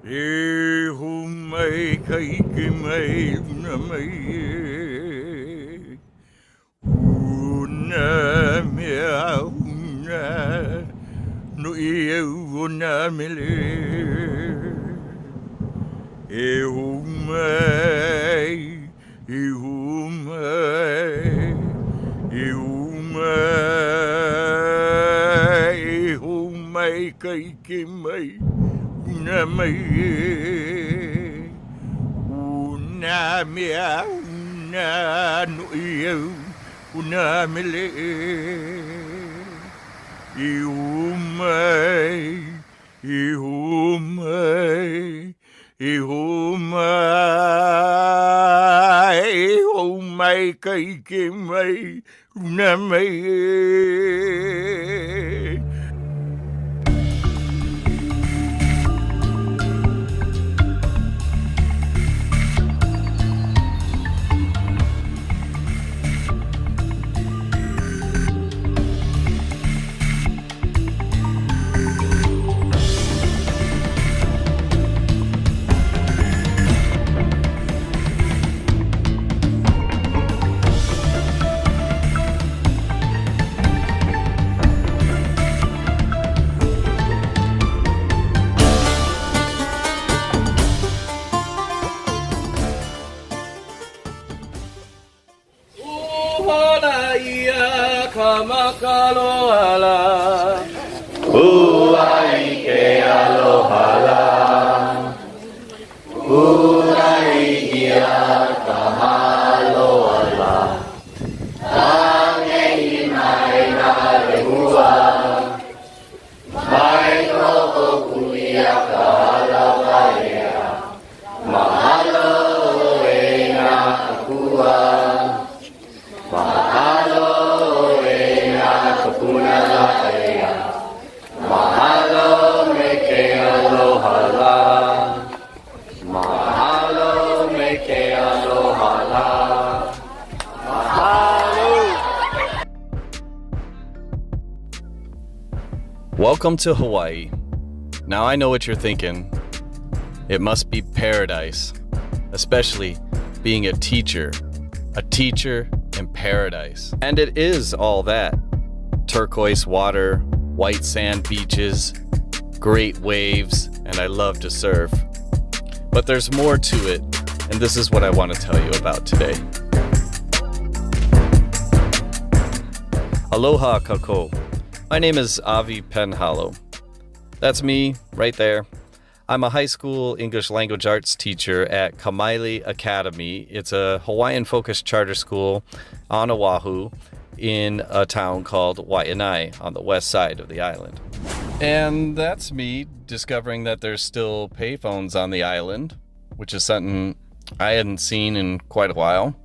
E humai kai ke mai una mai una mea una no e una mele e humai e humai kai ke mai una mai una mea una no eu una mele e umai kai ke mai una mai Kahakalau, Hawai'i ke aloha la, Hawai'i kahakalau la, Angei mai na lehua, mai koko kuia kahakalau ea, mahalo e na akua, mahalo kapuna la ea, mahalo me ke aloha la, mahalo me ke aloha la, mahalo. Welcome to Hawaii. Now I know what you're thinking. It must be paradise, especially being a teacher in paradise. And it is all that. Turquoise water, white sand beaches, great waves, and I love to surf. But there's more to it, and this is what I want to tell you about today. Aloha kako. My name is Avi Penhalo. That's me, right there. I'm a high school English language arts teacher at Kamaile Academy. It's a Hawaiian-focused charter school on Oahu in a town called Waianae on the west side of the island. And that's me discovering that there's still payphones on the island, which is something I hadn't seen in quite a while.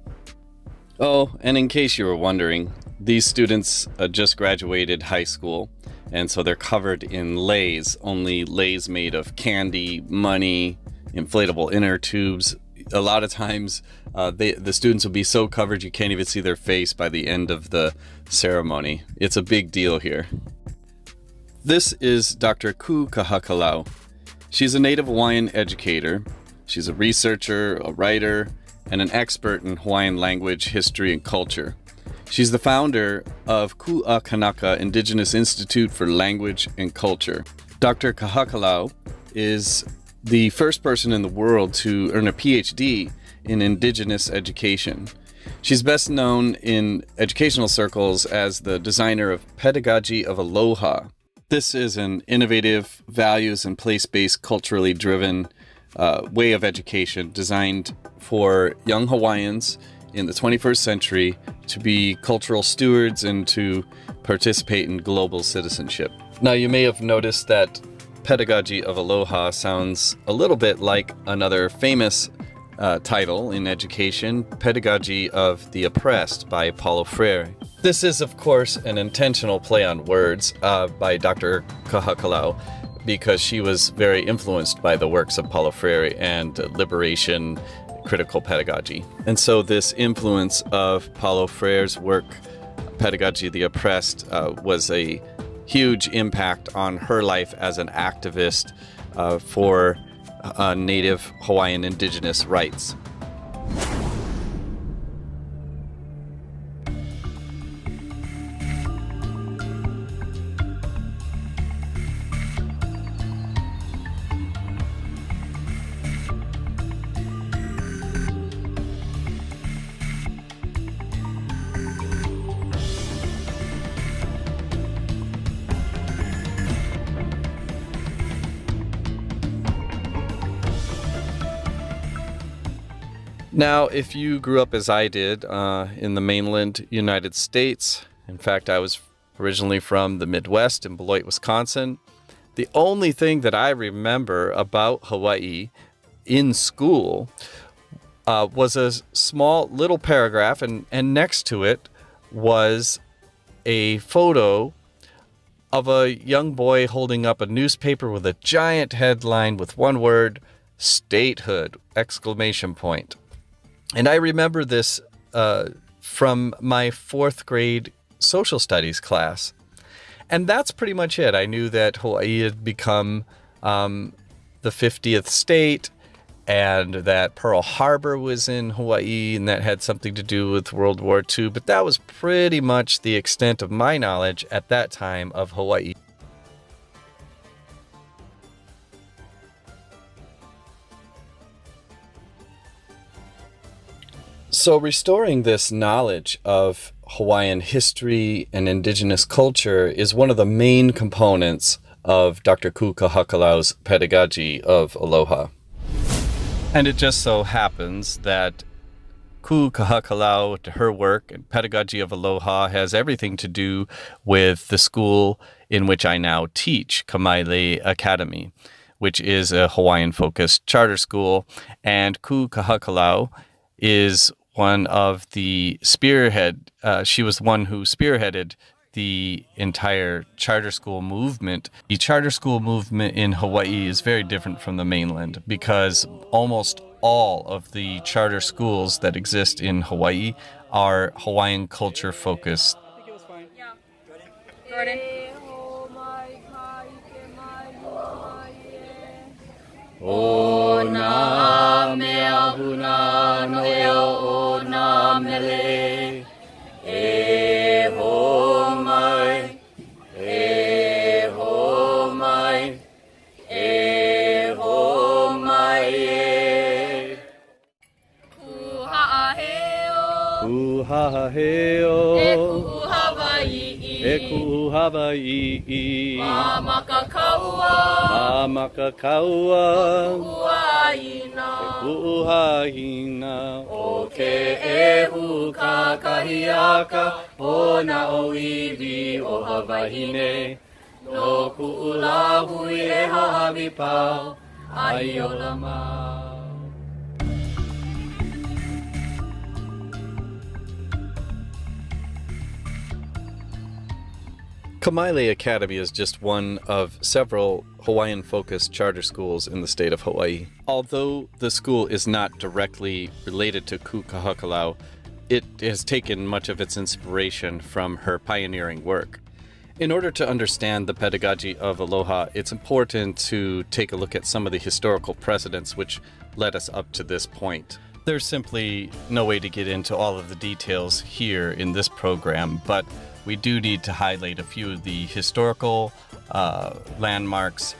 Oh, and in case you were wondering, these students just graduated high school, and so they're covered in leis, only leis made of candy, money, inflatable inner tubes. A lot of times the students will be so covered you can't even see their face by the end of the ceremony. It's a big deal here. This is Dr. Kahakalau. She's a native Hawaiian educator. She's a researcher, a writer, and an expert in Hawaiian language, history, and culture. She's the founder of Ku'a Kanaka Indigenous Institute for Language and Culture. Dr. Kahakalau is the first person in the world to earn a PhD in Indigenous education. She's best known in educational circles as the designer of Pedagogy of Aloha. This is an innovative, values and place-based, culturally driven way of education designed for young Hawaiians in the 21st century to be cultural stewards and to participate in global citizenship. Now, you may have noticed that Pedagogy of Aloha sounds a little bit like another famous title in education, Pedagogy of the Oppressed by Paulo Freire. This is, of course, an intentional play on words by Dr. Kahakalau, because she was very influenced by the works of Paulo Freire and liberation critical pedagogy. And so this influence of Paulo Freire's work, Pedagogy of the Oppressed, was a huge impact on her life as an activist for Native Hawaiian indigenous rights. Now, if you grew up as I did in the mainland United States, in fact, I was originally from the Midwest in Beloit, Wisconsin, the only thing that I remember about Hawaii in school was a small little paragraph, and next to it was a photo of a young boy holding up a newspaper with a giant headline with one word, statehood, exclamation point. And I remember this from my 4th grade social studies class. And that's pretty much it. I knew that Hawaii had become the 50th state, and that Pearl Harbor was in Hawaii, and that had something to do with World War II. But that was pretty much the extent of my knowledge at that time of Hawaii. So restoring this knowledge of Hawaiian history and indigenous culture is one of the main components of Dr. Kahakalau's Pedagogy of Aloha. And it just so happens that Kahakalau, her work and Pedagogy of Aloha, has everything to do with the school in which I now teach, Kamaile Academy, which is a Hawaiian-focused charter school. And Kahakalau is one of the she was one who spearheaded the entire charter school movement. The charter school movement in Hawaii is very different from the mainland because almost all of the charter schools that exist in Hawaii are Hawaiian culture focused. I think it was fine. Yeah. Jordan. O na mea huna no eo o na mele e ho mai e ho mai e ho mai e Kuha'aheo. Kuhaheo, E kuhu Hawai'i. e kuhu Hawai'i, Mamakakaua. Mamakakaua, Kuaina. Kuhaina, o ke e hu ka kahiaka o na o iwi o Hawai'i no ku'ula hui e hahawi pau ai o la mau. Kamaile Academy is just one of several Hawaiian-focused charter schools in the state of Hawaii. Although the school is not directly related to Kahakalau, it has taken much of its inspiration from her pioneering work. In order to understand the pedagogy of Aloha, it's important to take a look at some of the historical precedents which led us up to this point. There's simply no way to get into all of the details here in this program, but we do need to highlight a few of the historical landmarks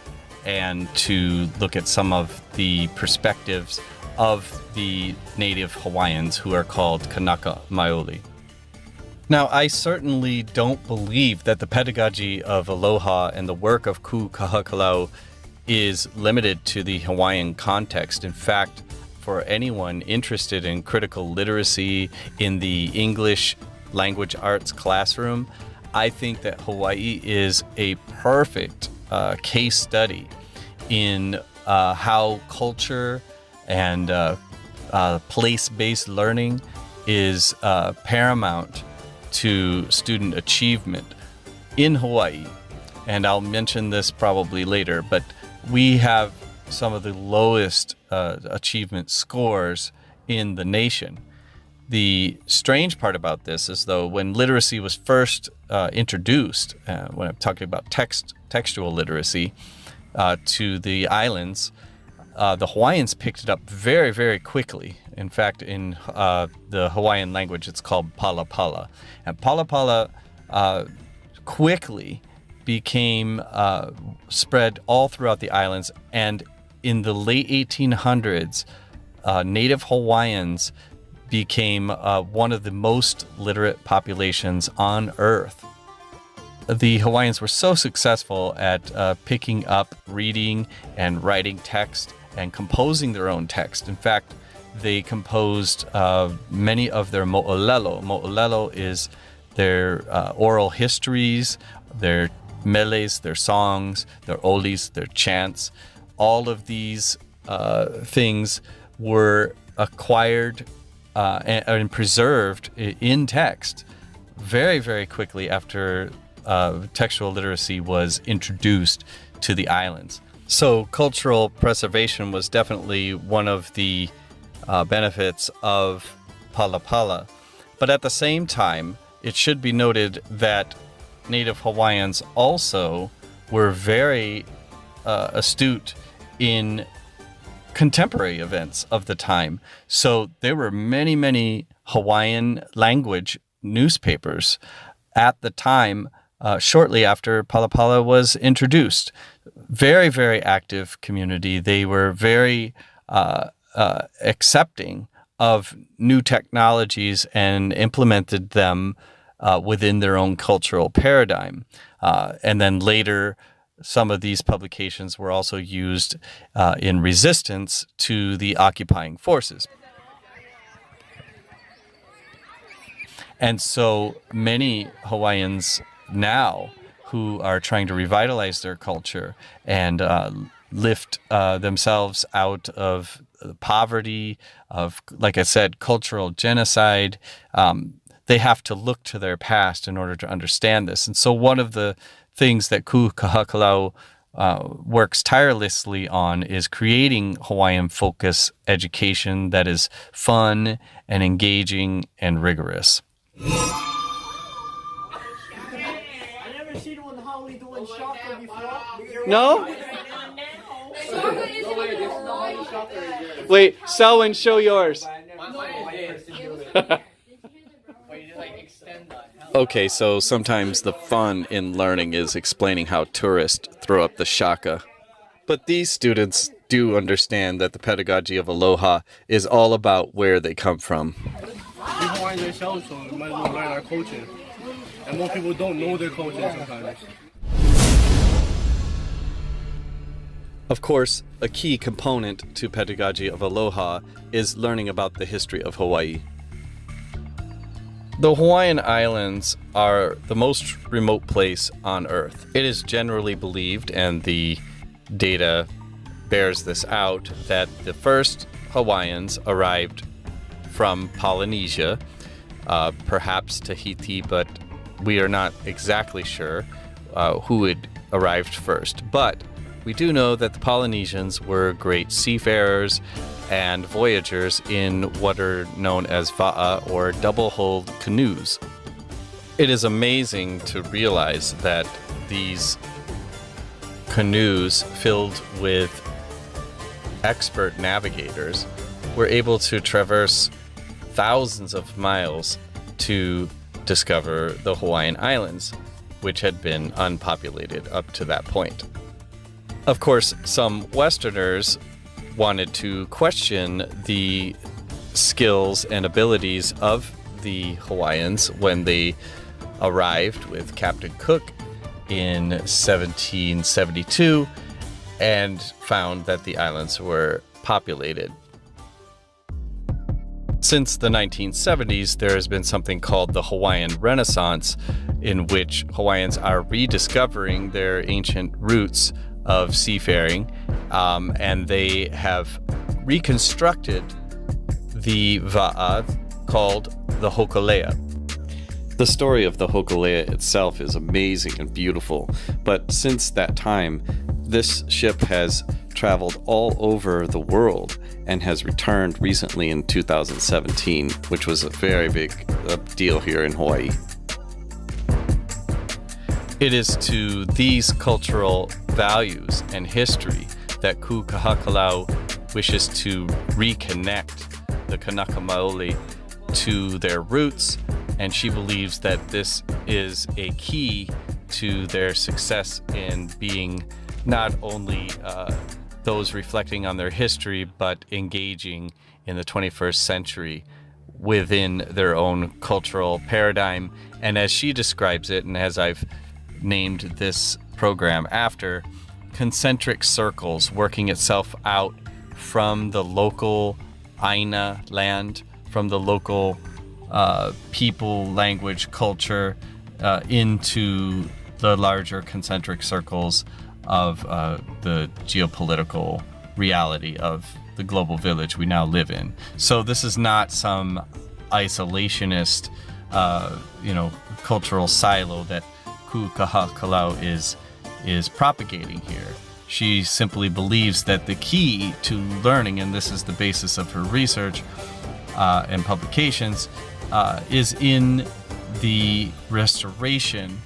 and to look at some of the perspectives of the native Hawaiians who are called Kanaka Maoli. Now, I certainly don't believe that the pedagogy of Aloha and the work of Kahakalau is limited to the Hawaiian context. In fact, for anyone interested in critical literacy in the English language arts classroom, I think that Hawaii is a perfect case study in how culture and place-based learning is paramount to student achievement in Hawaii. And I'll mention this probably later, but we have some of the lowest achievement scores in the nation. The strange part about this is, though, when literacy was first introduced, when I'm talking about textual literacy, to the islands, the Hawaiians picked it up very, very quickly. In fact, in the Hawaiian language, it's called palapala. And palapala quickly became spread all throughout the islands. And in the late 1800s, Native Hawaiians became one of the most literate populations on Earth. The Hawaiians were so successful at picking up reading and writing text and composing their own text. In fact, they composed many of their mo'olelo. Mo'olelo is their oral histories, their meles, their songs, their olis, their chants. All of these things were acquired and preserved in text very, very quickly after textual literacy was introduced to the islands. So cultural preservation was definitely one of the benefits of palapala. But at the same time, it should be noted that Native Hawaiians also were very astute in contemporary events of the time. So there were many, many Hawaiian language newspapers at the time, shortly after palapala was introduced. Very, very active community. They were very accepting of new technologies and implemented them within their own cultural paradigm. And then later, some of these publications were also used in resistance to the occupying forces. And so many Hawaiians now who are trying to revitalize their culture and lift themselves out of poverty, of, like I said, cultural genocide, they have to look to their past in order to understand this. And so one of the things that Kahakalau works tirelessly on is creating Hawaiian focus education that is fun and engaging and rigorous. No? Wait, Selwyn, show yours. Okay, so sometimes the fun in learning is explaining how tourists throw up the shaka. But these students do understand that the pedagogy of Aloha is all about where they come from. We Hawaiians ourselves, so we might as well learn our culture. And more people don't know their culture sometimes. Of course, a key component to pedagogy of Aloha is learning about the history of Hawaii. The Hawaiian Islands are the most remote place on Earth. It is generally believed, and the data bears this out, that the first Hawaiians arrived from Polynesia, perhaps Tahiti, but we are not exactly sure who had arrived first. But we do know that the Polynesians were great seafarers and voyagers in what are known as va'a, or double-hulled canoes. It is amazing to realize that these canoes filled with expert navigators were able to traverse thousands of miles to discover the Hawaiian Islands, which had been unpopulated up to that point. Of course, some Westerners wanted to question the skills and abilities of the Hawaiians when they arrived with Captain Cook in 1772 and found that the islands were populated. Since the 1970s, there has been something called the Hawaiian Renaissance, in which Hawaiians are rediscovering their ancient roots of seafaring, and they have reconstructed the va'a called the hokulea. The story of the hokulea itself is amazing and beautiful, but since that time, this ship has traveled all over the world and has returned recently in 2017, which was a very big deal here in Hawaii. It is to these cultural values and history that Kahakalau wishes to reconnect the Kanaka Maoli to their roots, and she believes that this is a key to their success in being not only those reflecting on their history, but engaging in the 21st century within their own cultural paradigm. And as she describes it, and as I've named this program after, concentric circles working itself out from the local Aina land, from the local people, language, culture, into the larger concentric circles of the geopolitical reality of the global village we now live in. So this is not some isolationist, cultural silo that Kahakalau is propagating here. She simply believes that the key to learning, and this is the basis of her research and publications, is in the restoration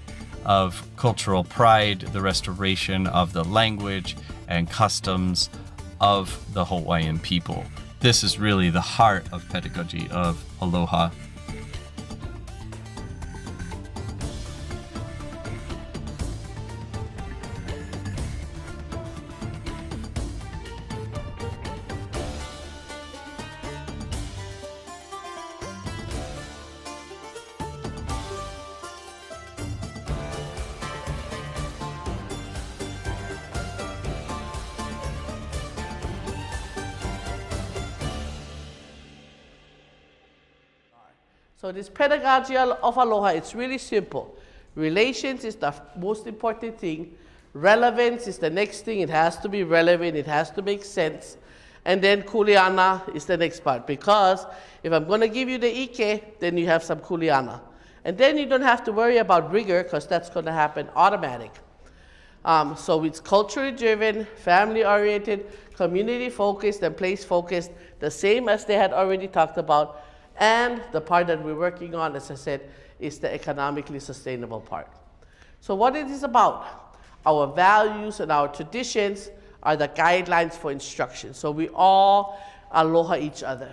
of cultural pride, the restoration of the language and customs of the Hawaiian people. This is really the heart of pedagogy, of Aloha. So this pedagogy of Aloha, it's really simple. Relations is the most important thing. Relevance is the next thing. It has to be relevant. It has to make sense. And then kuleana is the next part. Because if I'm going to give you the ike, then you have some kuleana. And then you don't have to worry about rigor, because that's going to happen automatic. So it's culturally driven, family-oriented, community-focused, and place-focused, the same as they had already talked about. And the part that we're working on, as I said, is the economically sustainable part. So what it is about, our values and our traditions are the guidelines for instruction. So we all aloha each other.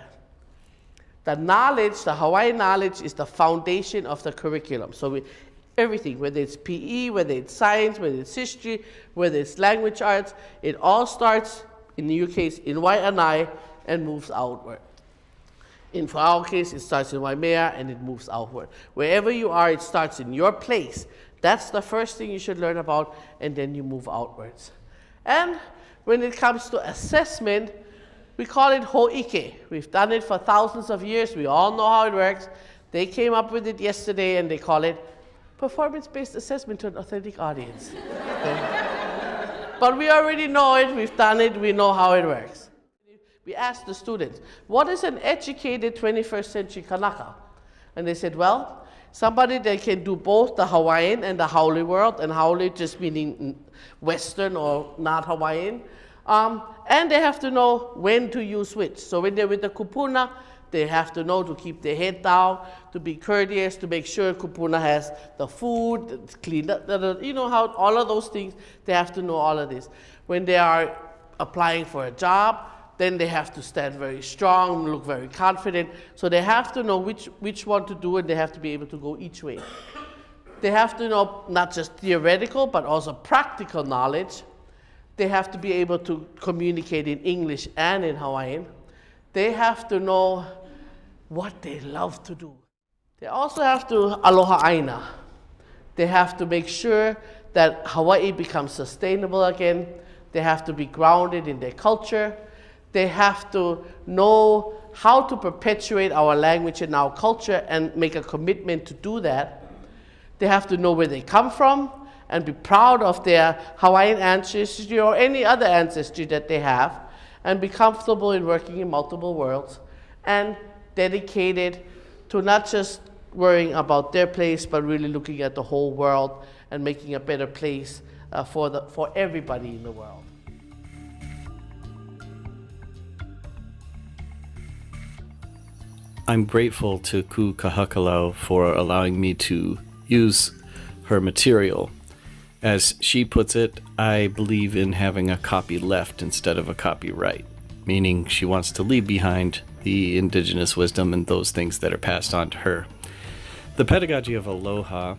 The knowledge, the Hawaiian knowledge, is the foundation of the curriculum. So everything, whether it's PE, whether it's science, whether it's history, whether it's language arts, it all starts, in your case, in Waianae and moves outward. For our case, it starts in Waimea and it moves outward. Wherever you are, it starts in your place. That's the first thing you should learn about, and then you move outwards. And when it comes to assessment, we call it ho'ike. We've done it for thousands of years. We all know how it works. They came up with it yesterday, and they call it performance-based assessment to an authentic audience. Okay? But we already know it. We've done it. We know how it works. We asked the students, what is an educated 21st century Kanaka? And they said, well, somebody that can do both the Hawaiian and the Haole world, and Haole just meaning Western or not Hawaiian. And they have to know when to use which. So when they're with the kupuna, they have to know to keep their head down, to be courteous, to make sure kupuna has the food, it's cleaned up, you know how all of those things, they have to know all of this. When they are applying for a job, then they have to stand very strong, look very confident. So they have to know which one to do, and they have to be able to go each way. They have to know not just theoretical, but also practical knowledge. They have to be able to communicate in English and in Hawaiian. They have to know what they love to do. They also have to aloha aina. They have to make sure that Hawaii becomes sustainable again. They have to be grounded in their culture. They have to know how to perpetuate our language and our culture and make a commitment to do that. They have to know where they come from and be proud of their Hawaiian ancestry or any other ancestry that they have, and be comfortable in working in multiple worlds, and dedicated to not just worrying about their place, but really looking at the whole world and making a better place for everybody in the world. I'm grateful to Kahakalau for allowing me to use her material. As she puts it, I believe in having a copy left instead of a copyright. meaning she wants to leave behind the indigenous wisdom and those things that are passed on to her. The pedagogy of Aloha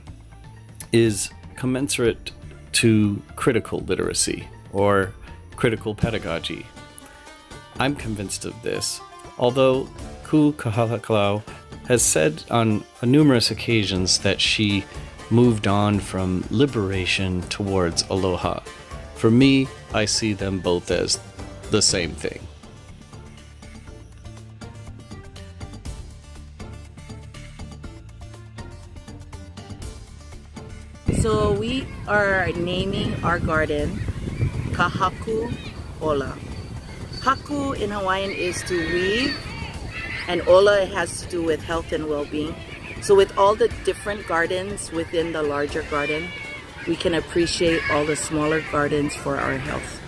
is commensurate to critical literacy or critical pedagogy. I'm convinced of this, although Kahakalau has said on numerous occasions that she moved on from liberation towards Aloha. For me, I see them both as the same thing. So we are naming our garden Kahaku Ola. Haku in Hawaiian is to weave, and Ola has to do with health and well-being. So with all the different gardens within the larger garden, we can appreciate all the smaller gardens for our health.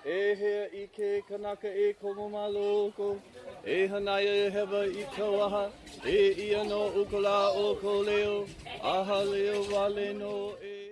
E hea I ke kanaka e komo maloko, e hanaya e hewa I ka waha, e ia no ukola o ko leo, aha leo wale no e.